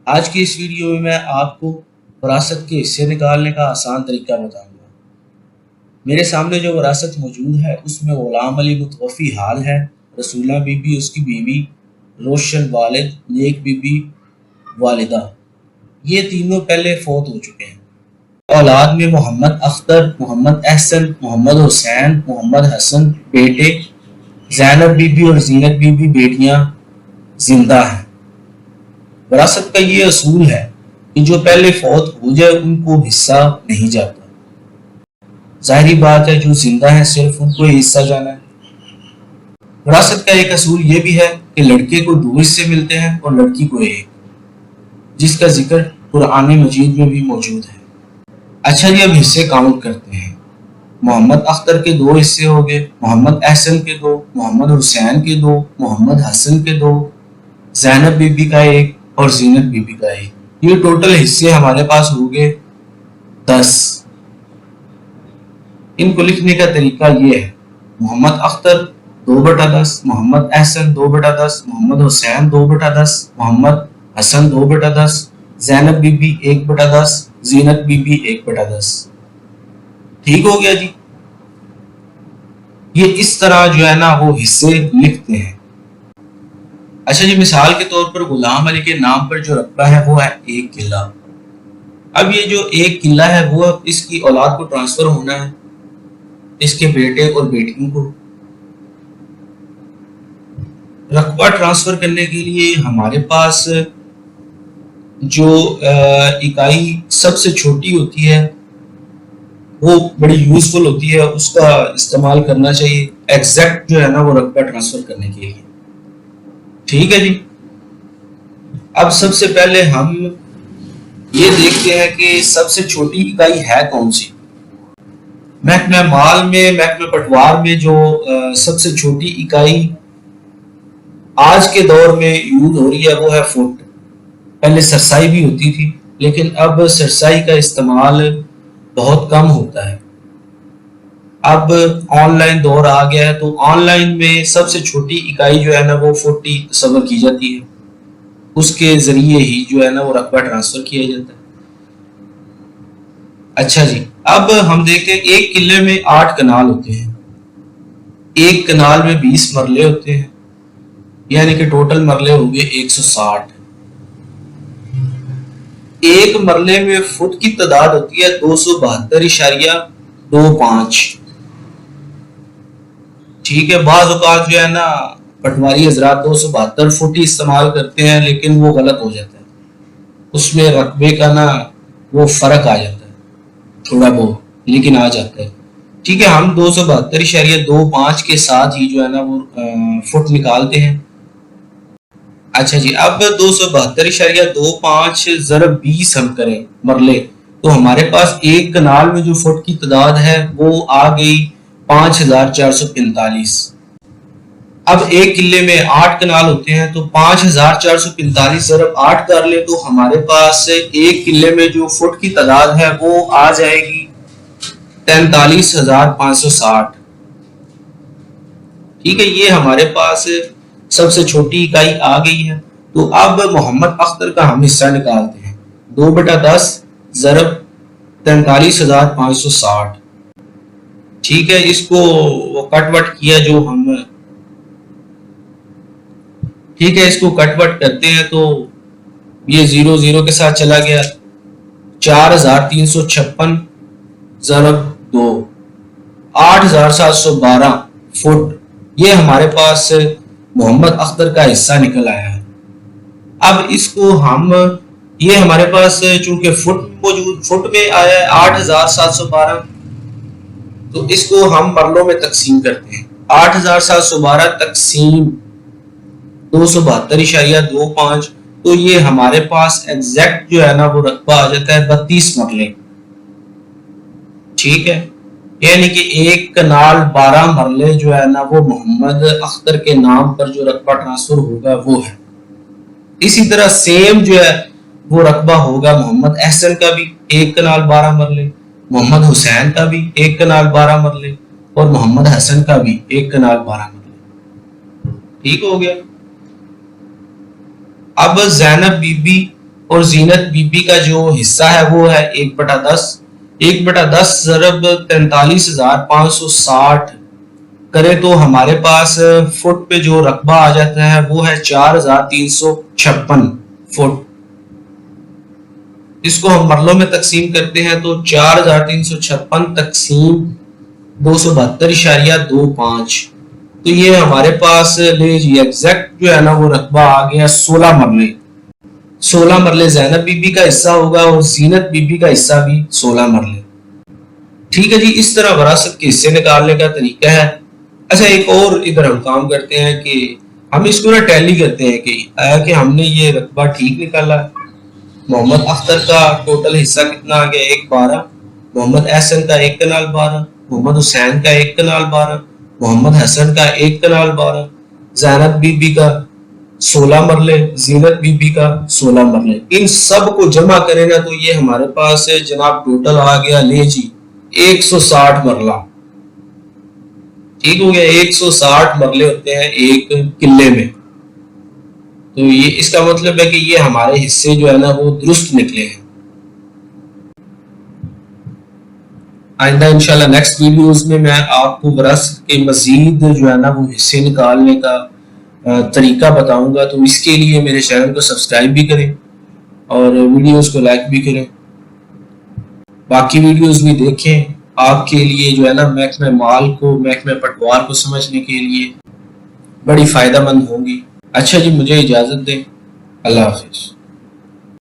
آج کی اس ویڈیو میں آپ کو وراثت کے حصے نکالنے کا آسان طریقہ بتاؤں گا۔ میرے سامنے جو وراثت موجود ہے اس میں غلام علی متوفی حال ہے، رسولہ بی بی اس کی بیوی، روشن والد، نیک بی بی والدہ، یہ تینوں پہلے فوت ہو چکے ہیں۔ اولاد میں محمد اختر، محمد احسن، محمد حسین، محمد حسن بیٹے، زینب بی بی اور زینت بی بی بیٹیاں زندہ ہیں۔ وراثت کا یہ اصول ہے کہ جو پہلے فوت ہو جائے ان کو حصہ نہیں جاتا۔ ظاہری بات ہے جو زندہ ہیں صرف ان کو حصہ جانا ہے۔ وراثت کا ایک اصول یہ بھی ہے کہ لڑکے کو 2 حصے ملتے ہیں اور لڑکی کو 1، جس کا ذکر قرآن مجید میں بھی موجود ہے۔ اچھا جی، اب حصے کاؤنٹ کرتے ہیں۔ محمد اختر کے 2 حصے ہو گئے، محمد احسن کے 2، محمد حسین کے 2، محمد حسن کے 2، زینب بی بی کا 1 اور زینت بی بی کا 1۔ یہ ٹوٹل حصے ہمارے پاس ہو گئے 10۔ ان کو لکھنے کا طریقہ یہ ہے: محمد اختر 2/10، محمد احسن 2/10، محمد حسین 2/10، محمد حسن 2/10، زینب بی بی 1/10، زینت بی بی 1/10۔ ٹھیک ہو گیا جی؟ یہ اس طرح جو ہے نا وہ حصے لکھتے ہیں۔ اچھا جی، مثال کے طور پر غلام علی کے نام پر جو رقبہ ہے وہ ہے 1 قلعہ۔ اب یہ جو 1 قلعہ ہے وہ اس کی اولاد کو ٹرانسفر ہونا ہے، اس کے بیٹے اور بیٹیوں کو۔ رقبہ ٹرانسفر کرنے کے لیے ہمارے پاس جو اکائی سب سے چھوٹی ہوتی ہے وہ بڑی یوزفل ہوتی ہے، اس کا استعمال کرنا چاہیے ایگزیکٹ جو ہے نا وہ رقبہ ٹرانسفر کرنے کے لیے۔ ٹھیک ہے جی، اب سب سے پہلے ہم یہ دیکھتے ہیں کہ سب سے چھوٹی اکائی ہے کون سی۔ محکمہ مال میں، محکمہ پٹوار میں جو سب سے چھوٹی اکائی آج کے دور میں یوز ہو رہی ہے وہ ہے فٹ۔ پہلے سرسائی بھی ہوتی تھی لیکن اب سرسائی کا استعمال بہت کم ہوتا ہے۔ اب آن لائن دور آ گیا ہے تو آن لائن میں سب سے چھوٹی اکائی جو ہے نا وہ فٹ ہی تصور کی جاتی ہے، اس کے ذریعے ہی جو ہے نا وہ رقبہ ٹرانسفر کیا جاتا ہے۔ اچھا جی، اب ہم دیکھتے ہیں 1 قلعے میں 8 کنال ہوتے ہیں، 1 کنال میں 20 مرلے ہوتے ہیں، یعنی کہ ٹوٹل مرلے ہو گئے 160۔ ایک مرلے میں فٹ کی تعداد ہوتی ہے 272.25۔ ٹھیک ہے، بعض اوقات جو ہے نا پٹواری حضرات 272 فٹ ہی استعمال کرتے ہیں لیکن وہ غلط ہو جاتا ہے، اس میں رقبے کا نا وہ فرق آ جاتا ہے تھوڑا بہت، لیکن آ جاتا ہے۔ ٹھیک ہے، ہم 272.25 کے ساتھ ہی جو ہے نا وہ فٹ نکالتے ہیں۔ اچھا جی، اب 272.25 ضرب 20 ہم کریں مرلے تو ہمارے پاس 1 کنال میں جو فٹ کی تعداد ہے وہ آ گئی 5445۔ اب 1 قلعے میں 8 کنال ہوتے ہیں تو 5445 ضرب 8 کر لیں تو ہمارے پاس 1 قلعے میں جو فٹ کی تعداد ہے وہ آ جائے گی 43,560۔ ٹھیک ہے، یہ ہمارے پاس سب سے چھوٹی اکائی آ گئی ہے۔ تو اب محمد اختر کا ہم حصہ نکالتے ہیں، 2/10 ضرب 43,560۔ ٹھیک ہے، اس کو کٹ وٹ کیا جو ہم ٹھیک ہے اس کو کٹ وٹ کرتے ہیں تو یہ 0 کے ساتھ چلا گیا، 4356 ضرب 2، 8712 فٹ، یہ ہمارے پاس محمد اختر کا حصہ نکل آیا ہے۔ اب اس کو ہم یہ ہمارے پاس چونکہ فٹ میں آیا ہے 8712 تو اس کو ہم مرلوں میں تقسیم کرتے ہیں۔ 8712 تقسیم 272.25 تو یہ ہمارے پاس ایگزیکٹ جو ہے نا وہ رقبہ آ جاتا ہے 32 مرلے۔ ٹھیک ہے، یعنی کہ 1 کنال 12 مرلے جو ہے نا وہ محمد اختر کے نام پر جو رقبہ ٹرانسفر ہوگا وہ ہے۔ اسی طرح سیم جو ہے وہ رقبہ ہوگا محمد احسن کا بھی 1 کنال 12 مرلے، محمد حسین کا بھی 1 کنال 12 مرلے اور محمد حسن کا بھی 1 کنال 12 مرلے۔ ٹھیک ہو گیا۔ اب زینب بی بی اور زینت بی بی کا جو حصہ ہے وہ ہے 1/10. 1/10 ضرب 43,560 کرے تو ہمارے پاس فٹ پہ جو رقبہ آ جاتا ہے وہ ہے 4,356 فٹ. اس کو ہم مرلوں میں تقسیم کرتے ہیں تو 4,356 تقسیم 272.25. تو یہ ہمارے پاس لے جی ایگزیکٹ جو ہے نا وہ رقبہ آ گیا 16 مرلے. 16 مرلے زینب بی بی کا حصہ ہوگا اور زینت بی بی کا حصہ بھی 16 مرلے. ٹھیک ہے جی, اس طرح وراثت کے حصے نکالنے کا طریقہ ہے. اچھا ایک اور ادھر ہم کام کرتے ہیں کہ ہم اس کو نا ٹیلی کرتے ہیں کہ آیا کہ ہم نے یہ رقبہ ٹھیک نکالا. محمد اختر کا ٹوٹل حصہ کتنا آ گیا 1/12. محمد احسن کا 1 کنال 12. محمد حسین کا 1 کنال 12. محمد حسن کا 1 کنال 12. زینب بی بی کا 16 مرلے. زینت بی بی کا 16 مرلے. ان سب کو جمع کریں نا تو یہ ہمارے پاس جناب ٹوٹل آ گیا لے جی 160 مرلہ. ٹھیک ہو گیا, 160 مرلے ہوتے ہیں ایک قلعے میں. تو یہ اس کا مطلب ہے کہ یہ ہمارے حصے جو ہے نا وہ درست نکلے ہیں. آئندہ انشاءاللہ نیکسٹ ویڈیوز میں آپ کو وراثت کے مزید جو ہے نا وہ حصے نکالنے کا طریقہ بتاؤں گا. تو اس کے لیے میرے چینل کو سبسکرائب بھی کریں اور ویڈیوز کو لائک بھی کریں. باقی ویڈیوز بھی دیکھیں, آپ کے لیے جو ہے نا محکمہ مال کو, محکمہ پٹوار کو سمجھنے کے لیے بڑی فائدہ مند ہوں گی. اچھا جی, مجھے اجازت دیں. اللہ حافظ.